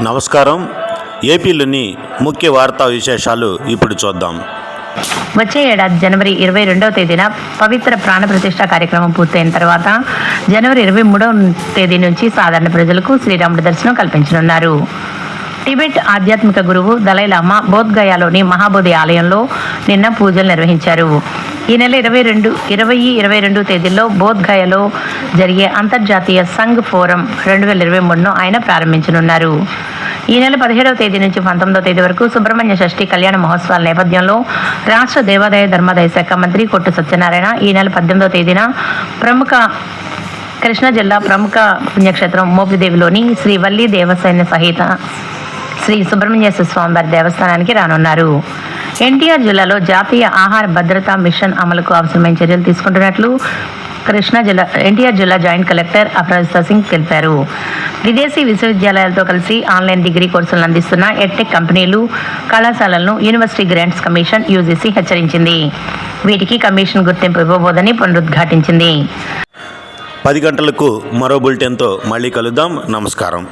నమస్కారం. ఏపీలోని ముఖ్య వార్తా విశేషాలు ఇప్పుడు చూద్దాం. వచ్చే ఏడాది జనవరి 22వ తేదీన పవిత్ర ప్రాణప్రతిష్ఠ కార్యక్రమం పూర్తయిన తర్వాత జనవరి 23వ తేదీ నుంచి సాధారణ ప్రజలకు శ్రీరాముడి దర్శనం కల్పించనున్నారు. టిబెట్ ఆధ్యాత్మిక గురువు దలైలామా బోధ్గయాలోని మహాబోధి ఆలయంలో నిన్న పూజలు నిర్వహించారు. ఈ నెల 22 తేదీల్లో బోధ్గయలో జరిగే అంతర్జాతీయ సంఘ్ ఫోరం 2023ను ఆయన ప్రారంభించనున్నారు. ఈ నెల 17వ తేదీ నుంచి 19వ తేదీ వరకు సుబ్రహ్మణ్య షష్ఠి కళ్యాణ మహోత్సవాల నేపథ్యంలో రాష్ట్ర దేవాదాయ ధర్మాదాయ శాఖ మంత్రి కొట్టు సత్యనారాయణ ఈ నెల 18వ తేదీన కృష్ణా జిల్లా ప్రముఖ పుణ్యక్షేత్రం మోపిదేవిలోని శ్రీ వల్లి దేవసేన సహిత శ్రీ సుబ్రహ్మణ్యేశ్వర స్వామివారి దేవస్థానానికి రానున్నారు. ఎన్టీఆర్ జిల్లాలో జాతీయ ఆహార భద్రతా మిషన్ అమలుకు అవసరమైన చర్యలు తీసుకుంటున్నట్లు ఎన్టీఆర్ జిల్లా జాయింట్ కలెక్టర్ అపరాజితా సింగ్ తెలిపారు. విదేశీ విశ్వవిద్యాలయాలతో కలిసి ఆన్లైన్ డిగ్రీ కోర్సులను అందిస్తున్న ఎడ్టెక్ కంపెనీలు, కళాశాలలను యూనివర్సిటీ గ్రాంట్స్ కమిషన్ యూజీసీ హెచ్చరించింది. వీటికి కమిషన్ గుర్తింపు ఇవ్వబోదని పునరుద్ఘాటించింది. 10 గంటలకు మరో బులెటిన్తో మళ్ళీ కలుద్దాం. నమస్కారం.